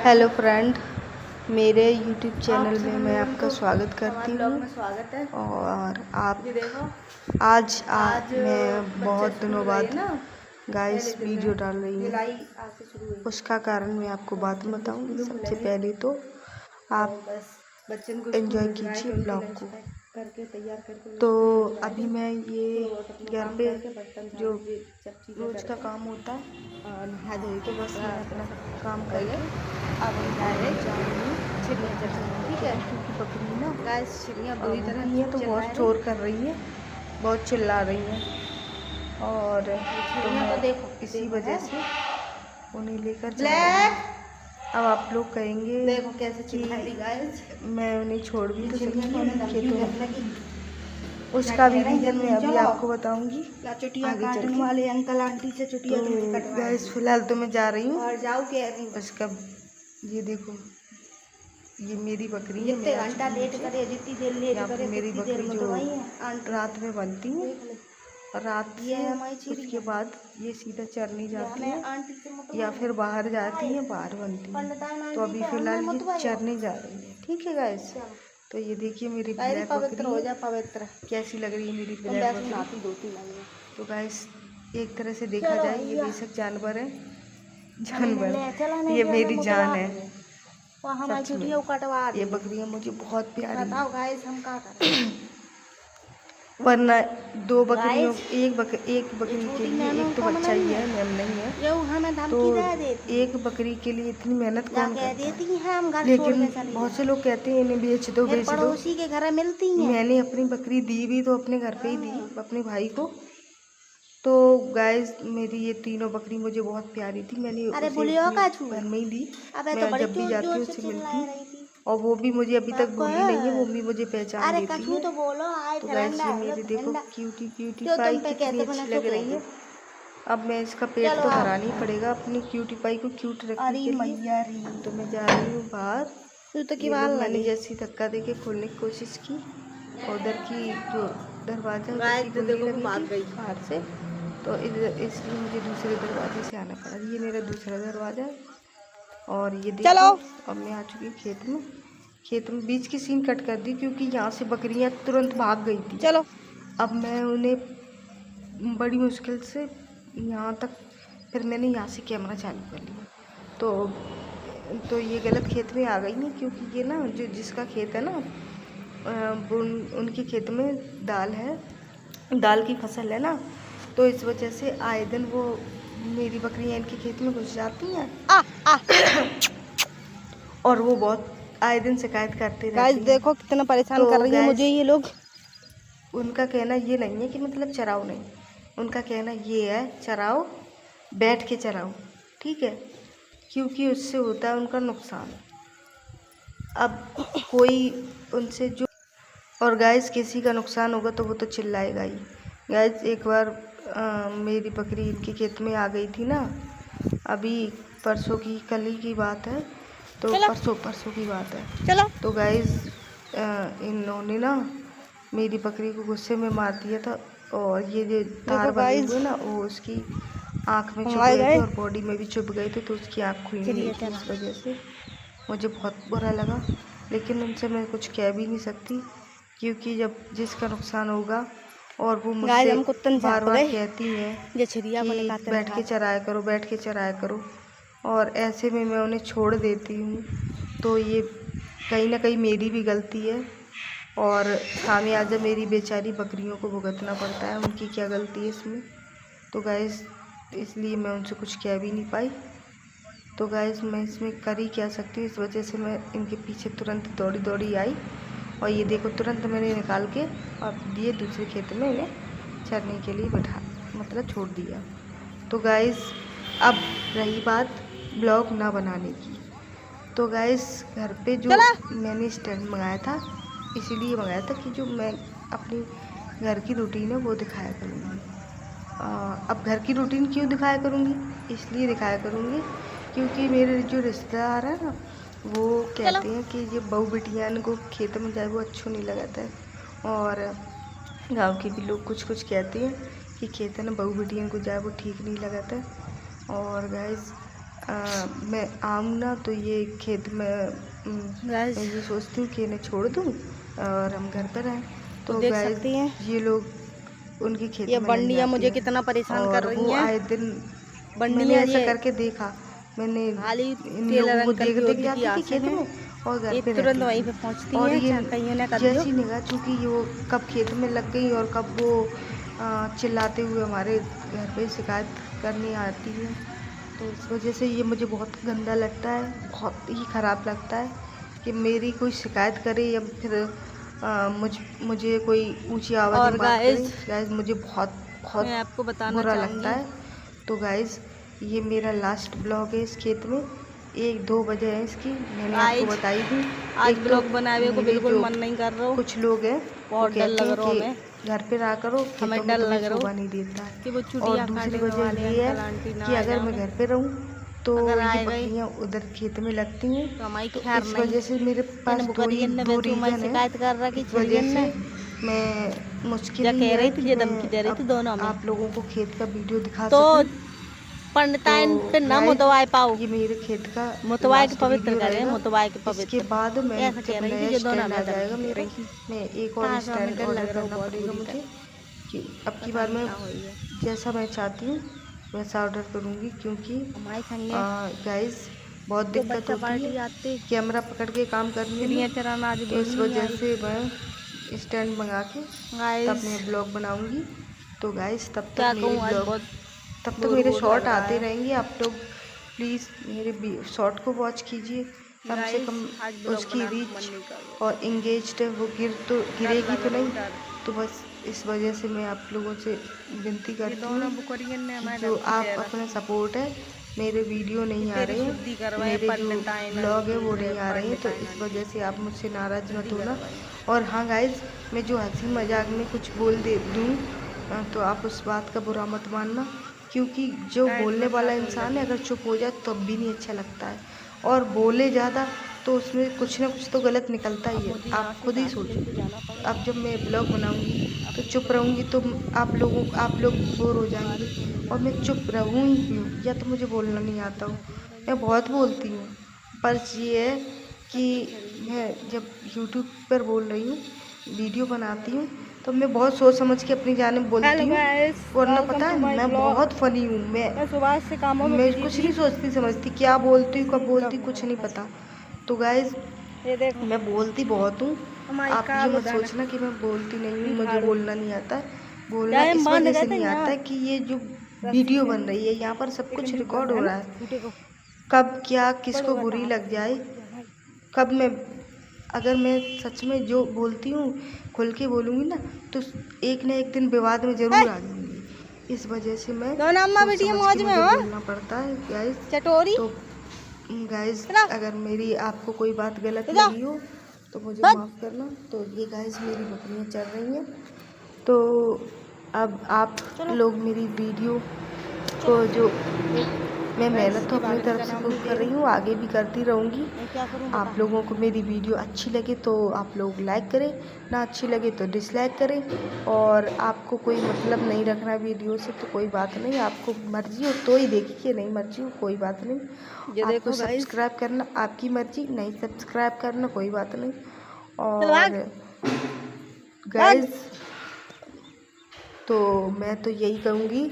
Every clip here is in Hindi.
हेलो फ्रेंड, मेरे यूट्यूब चैनल में मैं आपका स्वागत करती हूँ। स्वागत है। और आप ये देखो आज मैं बहुत दिनों बाद गाइस वीडियो डाल रही हूँ। जुलाई आज से शुरू हुई। उसका कारण मैं आपको बात बताऊँगी। सबसे पहले तो आप बस बच्चन को एंजॉय कीजिए ब्लॉग को। करके तैयार करके तो अभी मैं ये घर पे जो रोज का काम होता है नहा धोई तो के बस मैं अपना काम पहले करके अब हम डायरेक्ट जा रही हूँ। चिड़िया चढ़ाने, ठीक है। क्योंकि बकरी ना गाइस चिड़िया बुरी तरह भूखी है तो बहुत शोर कर रही है, बहुत चिल्ला रही है। और तो मैं तो देखो इसी वजह से उन्हें लेकर जा रही ब्लैक हूँ। अब आप लोग कहेंगे देखो कैसे चिल्ला रही गाइस। मैं उन्हें छोड़ भी तो सकती चिड़िया हूँ खेतों में। लगी। उसका भी रीज़न मैं अभी आपको बताऊंगी। चुटिया काटने वाले अंकल आंटी से चुटिया तो गाइस फिलहाल तो मैं जा रही हूँ और जाओ कह रही उसका ये देखो, ये मेरी बकरी है। जितने घंटा लेट करे जितनी देर लेट यहाँ करे पे मेरी उतनी देर बकरी में जो दवाई रात में बनती है और रात ये से हमारी चिड़िया उसके बाद ये सीधा चरने जाती है आंटी से या फिर बाहर जाती है, बाहर बनती है। तो अभी फिलहाल ये चरने जा रही है, ठीक है गाइस। तो ये देखिए मेरी ब्लैक पवित्र हो बकरी जा पवित्र कैसी लग रही है मेरी ब्लैक बकरी। तो गाइस एक तरह से देखा जाए ये बेशक जानवर है, जानवर ये मेरी जान है। सच में ये बकरियां मुझे बहुत प्यारी हैं। बताओ गाइस हम क्या करें। वरना दो बकरियों एक बकरी के लिए एक तो बच्चा ही है, मैम नहीं है। तो एक बकरी के लिए इतनी मेहनत कौन करता है। लेकिन बहुत से लोग कहते हैं इन्हें बेच दो बेच दो। के घर मिलती है। मैंने अपनी बकरी दी भी तो अपने घर पे ही दी, अपने भाई को। तो गाइस मेरी ये तीनों बकरी मुझे बहुत प्यारी थी। मैंने उसे घर में ही दी। मैं जब भी जाती हूँ उससे मिलती और वो भी मुझे अभी तक भूली नहीं है, वो भी मुझे पहचान लेती है। तो बोलो तो गाइस ये मेरी देखो क्यूटी क्यूटी पाई कितनी अच्छी लग रही है। अब मैं इसका पेट तो भराना ही पड़ेगा अपनी क्यूटी पाई को क्यूट रखने के लिए। तो मैं जा रही हूँ बाहर। ये लोग मैंने जैसी धक्का दे के खोलने की कोशिश की, उधर की जो दरवाजा उधर की कुंडी लगी थी बाहर से, तो इसलिए मुझे दूसरे दरवाजे से आना पड़ा। ये मेरा दूसरा दरवाजा है। और ये देखो अब मैं आ चुकी खेत में। खेत में बीच की सीन कट कर दी क्योंकि यहाँ से बकरियाँ तुरंत भाग गई थी। चलो अब मैं उन्हें बड़ी मुश्किल से यहाँ तक, फिर मैंने यहाँ से कैमरा चालू कर लिया। तो ये गलत खेत में आ गई नहीं, क्योंकि ये ना जो जिसका खेत है ना उनके खेत में दाल है, दाल की फसल है ना, तो इस वजह से आए दिन वो मेरी बकरियाँ इनके खेत में घुस जाती हैं और वो बहुत आए दिन शिकायत करते रहते हैं। देखो कितना परेशान कर रही है मुझे ये लोग। उनका कहना ये नहीं है कि मतलब चराओ नहीं, उनका कहना ये है चराओ, बैठ के चराओ, ठीक है, क्योंकि उससे होता है उनका नुकसान। अब कोई उनसे जो और गाइस किसी का नुकसान होगा तो वो तो चिल्लाएगा ही। गाइस एक बार मेरी बकरी इनके खेत में आ गई थी ना, अभी परसों की कल ही की बात है, तो परसों की बात है। चलो तो गाइस इन्होंने ना मेरी बकरी को गुस्से में मार दिया था और ये जो तार बने हुए ना वो उसकी आँख में चुभ गए थे और बॉडी में भी चुभ गए थे, तो उसकी आँख खुल गई थी। इस वजह से मुझे बहुत बुरा लगा, लेकिन उनसे मैं कुछ कह भी नहीं सकती, क्योंकि जब जिसका नुकसान होगा और वो मुझसे बार बार कहती हैं कि बैठ के चराया करो, बैठ के चराया करो, और ऐसे में मैं उन्हें छोड़ देती हूँ, तो ये कहीं ना कहीं मेरी भी गलती है और खामियाजा मेरी बेचारी बकरियों को भुगतना पड़ता है। उनकी क्या गलती है इसमें। तो गाइस इसलिए मैं उनसे कुछ कह भी नहीं पाई। तो गाइस मैं इसमें कर ही क्या सकती हूँ, इस वजह से मैं इनके पीछे तुरंत दौड़ी दौड़ी आई और ये देखो तुरंत मैंने निकाल के और दिए दूसरे खेत में इन्हें चरने के लिए मतलब छोड़ दिया। तो गाइस अब रही बात ब्लॉग ना बनाने की, तो गाइस घर पे जो मैंने स्टैंड मंगाया था, इसीलिए मंगाया था कि जो मैं अपनी घर की रूटीन है वो दिखाया करूँगी। अब घर की रूटीन क्यों दिखाया करूँगी, इसलिए दिखाया करूँगी क्योंकि मेरे जो रिश्तेदार है ना वो कहते हैं कि ये बहू बिटियान को खेत में जाए वो अच्छा नहीं लगता है, और गांव के भी लोग कुछ कुछ कहते हैं कि खेत में बहू बिटियान को जाए वो ठीक नहीं लगता है। और गाइस मैं आऊँ ना तो ये खेत में मैं ये सोचती हूँ कि इन्हें छोड़ दूँ और हम घर पर आए। तो देख गाइस सकती हैं ये लोग उनके खेत ये में लग बंडियाँ जाती मुझे हैं कितना परेशान और कर रही वो हैं। आए दिन मैंने बंडियाँ ऐसा ये करके देखा, मैंने खाली इन टेलर लोगों को अंकल की देख होली की जाती थी आस खेत हैं, में और घर ये पे तुरंत रहती वहीं पे थी। पहुंचती और हैं, ये चाहे कहीं ने कर दियो। जैसी निगाह चूँकि वो कब खेत में लग गई और कब वो चिल्लाते हुए हमारे घर पे शिकायत करने आती है, तो इस वजह से ये मुझे बहुत गंदा लगता है, बहुत ही ख़राब लगता है कि मेरी कोई शिकायत करे या फिर मुझे कोई ऊंची आवाज़ और में बात करे। गाइस गाइस मुझे बहुत बहुत मैं आपको बताना बुरा चाहूँगी, लगता है। तो गाइस ये मेरा लास्ट ब्लॉग है इस खेत में, 1-2 वजह है इसकी, मैंने आपको गाइस बताई थी। आज एक तो ब्लॉग बनावे को मेरे बिल्कुल जो मन नहीं कर रहा, कुछ लोग हैं वो बहुत डर कहते लग हैं रहा हमें, कि घर पे रहा करो, खेतों हमें में डर तुम्हें लग शोभा रहा नहीं देता है। कि वो और चुटिया दूसरी काटने वजह वाले ये है अंकल आंटी ना कि आ अगर मैं जावे। घर पे रहूँ तो अगर ये आए गए बकरियाँ उधर खेत में लगती हैं, तो हमारी तो खैर इस नहीं। वजह से मेरे पास इन दो बुकरियन ने वैसे हमारी रीज़न है। शिकायत कर रहा कि इस वजह छिड़ियन से ने मैं मुश्किल जा ही कह है रही थी, कि ये मैं धमकी दे रही थी दोनों अब में। आप लोगों को खेत का वीडियो दिखा तो सकूं। पंडिताइन तो फिर ना गाइस मुतवाए पाओ, ये मेरे खेत का मुतवाए के लास्ट पवित्र वीडियो करे, रहेगा। मुतवाए के इसके पवित्र, बाद मैं ऐसा कह जब रही थी नया ये दोनों स्टैंड आ हमें जाएगा धमकी दे मेरा, रही थी। मैं एक और कहाँ से हमें स्टैंड डर ऑर्डर लग रहा करना बहुत पड़ेगा बुरी मुझे तरह। कि अब की पता बार नहीं मैं क्या हुई है, जैसा मैं चाहती हूँ वैसा ऑर्डर करूँगी, क्योंकि हमारे संगे गाइस बहुत जो दिक्कत बच्चा होती है पार्टी आते कैमरा पकड़ के काम करने चिड़िया में। चराना आज तो भी इस नहीं वजह आई। से मैं स्टैंड मंगा के तब गाइस मैं ब्लॉग बनाऊंगी। तो गाइस तब क्या तक मेरी कहूँ, आज ब्लॉग बहुत तब तक बोर मेरे बोर लग शॉर्ट रहा आते है। रहेंगे। आप लोग प्लीज़ मेरे शॉर्ट को वॉच कीजिए, कम से गाइस कम आज ब्लॉग उसकी बनाने का मन रीच नहीं कर रहा, और इंगेज्ड वो डर गिरेगी लग तो रहा नहीं। डर। तो बस इस वजह से मैं आप लोगों से विनती ये करती दोनों हूँ बुकरियन ने कि हमारे जो धमकी आप दे अपना रखी सपोर्ट है, मेरे वीडियो कि नहीं आ तेरी रहे शुद्धि हैं, करवाए मेरे जो पंडिताइन ब्लॉग है वो आंटी, नहीं आ रहे हैं, तो पंडिताइन इस आंटी वजह से आप मुझसे नाराज़ मत शुद्धि होना। करवाई। और हाँ गाइज, मैं जो हंसी मजाक में कुछ बोल दे दूँ तो आप उस बात का बुरा मत मानना, क्योंकि जो गाइस बोलने वाला बरसात होने इंसान है लगी, अगर चुप हो जाए तब भी नहीं अच्छा लगता है, और बोले ज़्यादा तो उसमें कुछ ना कुछ तो गलत निकलता ही अब है। मुझे यहाँ आप से खुद ही सांस सोचो, लेके जाना पड़ेगा। अब जब मैं ब्लॉग बनाऊंगी तो चुप रहूंगी तो आप लोग बोर हो जाएंगे, और मैं चुप रहूँ ही क्यों, या तो मुझे बोलना नहीं आता हूँ, मैं बहुत बोलती हूँ, पर ये है कि मैं जब यूट्यूब पर बोल रही हूँ, वीडियो बनाती हूँ, तो मैं बहुत सोच समझ के अपनी जाने बोलती हूँ, वरना पता है मैं बहुत फनी हूँ। मैं सुबह से कामों में मैं बिजी कुछ थी। नहीं सोचती समझती, क्या बोलती हूँ कब बोलती हूँ कुछ नहीं पता। तो गाइज ये देखो मैं बोलती बहुत हूँ, हमारी आप का ये मत बताना सोचना कि मैं बोलती नहीं हूँ, मुझे झाड़ू बोलना नहीं आता। बोलना जाए हम इस बांध वजह गए से थे नहीं यहाँ आता कि ये जो रस्सी वीडियो से, बन रही है यहाँ पर सब कुछ लेकिन जो रिकॉर्ड बंद हो है रहा ना है, टूटे को कब क्या किसको पड़ोगा बुरी कहाँ लग जाए, से? कब मैं अगर मैं सच में जो बोलती हूँ खुल के बोलूँगी ना तो एक न एक दिन विवाद में ज़रूर आ जाऊँगी। इस वजह से मैं दोनों अम्मा सोच बेटियां समझ मौज के में मुझे हो बोलना पड़ता है गाइस। चटोरी तो गाइस चलो अगर मेरी आपको कोई बात गलत चलो लगी हो तो मुझे हट। माफ़ करना। तो ये गाइस मेरी बकरियाँ चल रही हैं, तो अब आप लोग मेरी वीडियो को जो मैं मेहनत तो अपनी तरफ से खूब कर रही हूँ, आगे भी करती रहूँगी। मैं क्या करूँ आप बता। लोगों को मेरी वीडियो अच्छी लगे तो आप लोग लाइक करें, ना अच्छी लगे तो डिसलाइक करें, और आपको कोई मतलब नहीं रखना वीडियो से तो कोई बात नहीं, आपको मर्जी हो तो ही देखिए, नहीं मर्जी हो कोई बात नहीं। ये आपको देखो गाइस सब्सक्राइब करना आपकी मर्जी, नहीं सब्सक्राइब करना कोई बात नहीं। चल भाग और गाइस तो मैं तो यही कहूँगी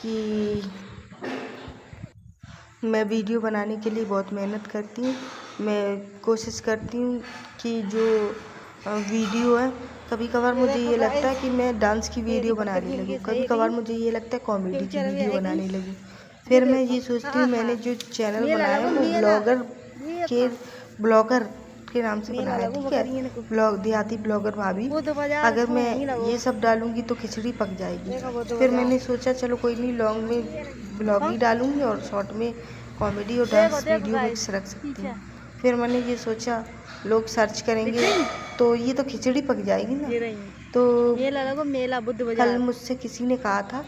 कि मैं वीडियो बनाने के लिए बहुत मेहनत करती हूँ, मैं कोशिश करती हूँ कि जो वीडियो है, कभी कभार मुझे ये लगता है कि मैं डांस की वीडियो बनाने लगूँ, कभी कभार मुझे ये लगता है कॉमेडी की वीडियो बनाने लगूँ, फिर मैं ये सोचती हूँ मैंने जो चैनल बनाया है वो ब्लॉगर के नाम से बनाया है, ठीक है, ब्लॉग देहाती ब्लॉगर भाभी। अगर मैं ये सब डालूंगी तो खिचड़ी पक जाएगी, फिर मैंने सोचा चलो कोई नहीं, लॉन्ग में ब्लॉग ही डालूंगी और शॉर्ट में कॉमेडी और डांस वीडियो मिक्स रख सकती हूँ। फिर मैंने ये सोचा लोग सर्च करेंगे तो ये तो खिचड़ी पक जाएगी ना। तो कल मुझसे किसी ने कहा था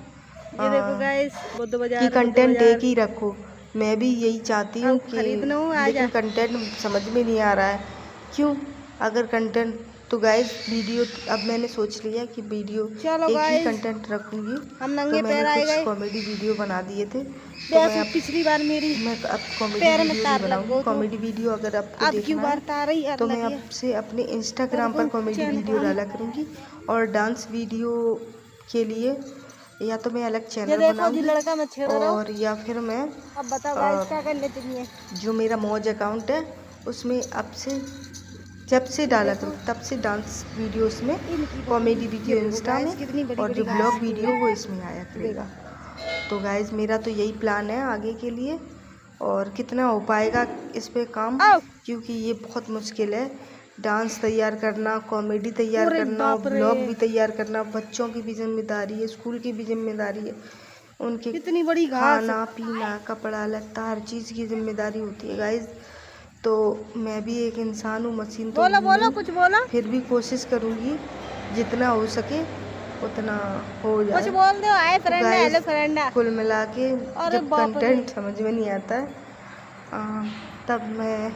कि कंटेंट एक ही रखो, मैं भी यही चाहती हूँ कि, लेकिन कंटेंट समझ में नहीं आ रहा है क्यों। अगर कंटेंट तो गाइस वीडियो अब मैंने सोच लिया कि वीडियो चलो एक ही गाइस, कंटेंट रखूंगी। हम नंगे तो पैर आए मैंने गए। कुछ कॉमेडी वीडियो बना दिए थे, तो मैं अब पिछली बार मेरी अब कॉमेडी पैर में वीडियो तार नहीं लग गई बनाऊंगी। तो कॉमेडी वीडियो अगर आपको अब क्यों देखना बार है तार ही तो मैं लगी है। आपसे अपने इंस्टाग्राम पर कॉमेडी वीडियो डाला करूँगी, और डांस वीडियो के लिए या तो मैं अलग चैनल बनाऊंगी, लड़का मैं छेड़ रहा हूँ। और या फिर मैं अब बताओ गाइस क्या करने चाहिए। जो मेरा मौज अकाउंट है उसमें अब से जब से डाला करूँ तब से डांस वीडियो उसमें, कॉमेडी वीडियो इंस्टा में, और जो ब्लॉग वीडियो वो इसमें आया करेगा। तो गाइज मेरा तो यही प्लान है आगे के लिए, और कितना हो पाएगा इस पे काम, क्योंकि ये बहुत मुश्किल है। डांस तैयार करना, कॉमेडी तैयार करना, ब्लॉग भी तैयार करना, बच्चों की भी जिम्मेदारी है, स्कूल की भी जिम्मेदारी है, उनके इतनी बड़ी खाना पीना कपड़ा लत्ता हर चीज़ की जिम्मेदारी होती है गाइज। तो मैं भी एक इंसान हूँ, मशीन तो बोलो कुछ बोलो। फिर भी कोशिश करूँगी जितना हो सके उतना हो जाए। कुछ बोल दो। Hi friend, hello friend. कुल मिला के जब कंटेंट समझ में नहीं आता है तब मैं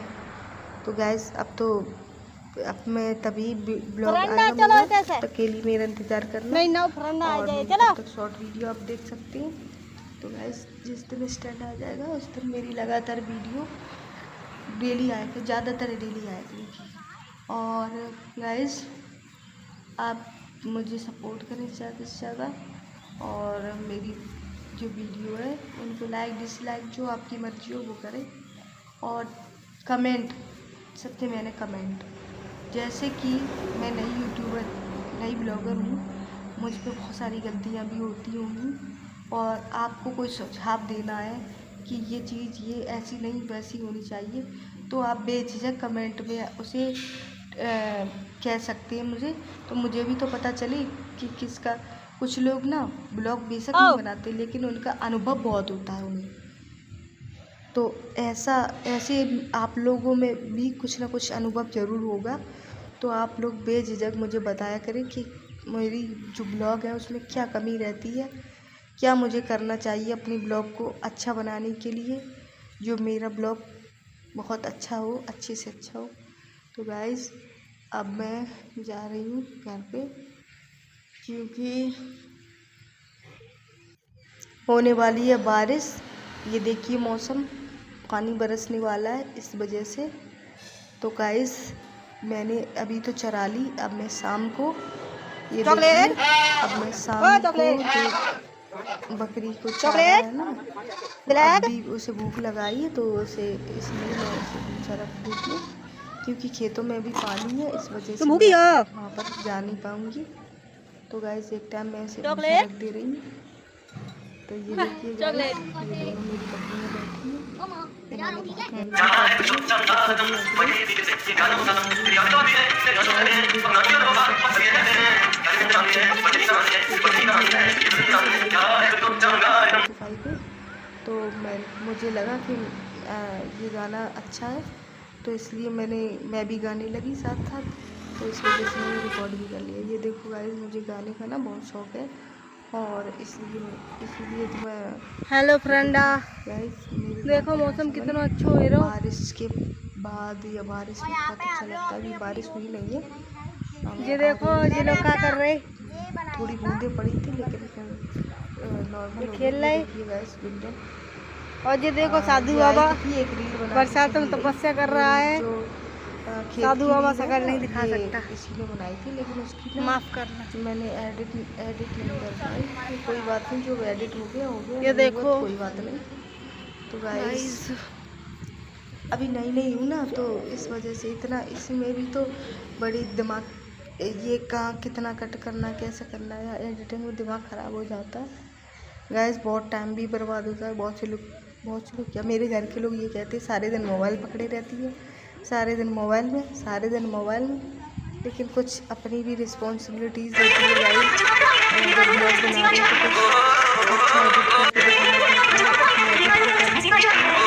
तो गैस अब मैं तभी ब्लॉग आएगा मेरा, तब के लिए मेरा इंतज़ार करना। नहीं ना फ्रेंड आ जाए, चलो तक शॉर्ट वीडियो आप देख सकती हैं। तो गैस जिस दिन स्टार्ट आ जाएगा उस दिन मेरी लगातार वीडियो डेली आएगा, ज़्यादातर डेली आएगी। और गाइस आप मुझे सपोर्ट करें ज़्यादा से ज़्यादा, और मेरी जो वीडियो है उनको लाइक डिसलाइक जो आपकी मर्जी हो वो करें, और कमेंट सबसे मैंने कमेंट, जैसे कि मैं नई यूट्यूबर नई ब्लॉगर हूँ, मुझ पे बहुत सारी गलतियाँ भी होती होंगी, और आपको कोई सुझाव देना है कि ये चीज़ ये ऐसी नहीं वैसी होनी चाहिए, तो आप बेझिझक कमेंट में उसे कह सकते हैं मुझे, तो मुझे भी तो पता चले कि किसका। कुछ लोग ना ब्लॉग बेशक नहीं बनाते लेकिन उनका अनुभव बहुत होता है उन्हें, तो ऐसे आप लोगों में भी कुछ ना कुछ अनुभव ज़रूर होगा। तो आप लोग बेझिझक मुझे बताया करें कि मेरी जो ब्लॉग है उसमें क्या कमी रहती है, क्या मुझे करना चाहिए अपनी ब्लॉग को अच्छा बनाने के लिए, जो मेरा ब्लॉग बहुत अच्छा हो, अच्छे से अच्छा हो। तो गाइस अब मैं जा रही हूँ घर पे, क्योंकि होने वाली है बारिश। ये देखिए मौसम, पानी बरसने वाला है इस वजह से। तो गाइस मैंने अभी तो चरा ली, अब मैं शाम को ये देखिए, अब मैं शाम को जो बकरी को चारा है ना, अभी उसे भूख लगाई है तो उसे इसलिए मैं उसे भूसा रख देती हूँ, क्योंकि खेतों में भी पानी है इस वजह से मैं वहाँ पर जा नहीं पाऊँगी। तो गाइस एक टाइम मैं इसे भूसा रख दे रही हूँ। तो ये देखिए ये दोनों मेरी बकरियाँ बैठी हैं, इन्होंने बहुत तो मुझे लगा कि ये गाना अच्छा है, तो इसलिए मैं भी गाने लगी साथ साथ, तो इस वजह से मैंने रिकॉर्ड भी कर लिया। ये देखो गाइस मुझे गाने का ना बहुत शौक है, और इसलिए तो मैं हेलो फ्रेंडा गाइस देखो मौसम कितना अच्छा हो रहा है। बारिश के बाद या बारिश में बहुत अच्छा लगता है। अभी बारिश हुई नहीं है, ये देखो ये लोग क्या कर रहे, थोड़ी बूंदें पड़ी थी लेकिन नॉर्मल खेल रहे गाइस बिल्डर। और ये देखो साधु बाबा एक रील बरसात में तपस्या कर रहा है। साधु बाबा शक्ल नहीं दिखा सकता, किसी ने बनाई थी लेकिन उसकी माफ करना, मैंने एडिट नहीं कर पाई। कोई बात नहीं, जो एडिट हो गया ये देखो कोई बात नहीं। तो गाइस अभी नई हूँ ना, तो इस वजह से इतना, इसमें भी तो बड़ी दिमाग, ये कहाँ कितना कट करना कैसे करना है, एडिटिंग में दिमाग ख़राब हो जाता है गाइस, बहुत टाइम भी बर्बाद होता है। बहुत से लोग क्या, मेरे घर के लोग ये कहते हैं सारे दिन मोबाइल पकड़े रहती है, सारे दिन मोबाइल में, लेकिन कुछ अपनी भी रिस्पॉन्सिबिलिटीज़ होती है गाइस। जब ब्लॉग बना रहे हो तो कुछ अच्छा एडिट करके दिखाना पड़ता है,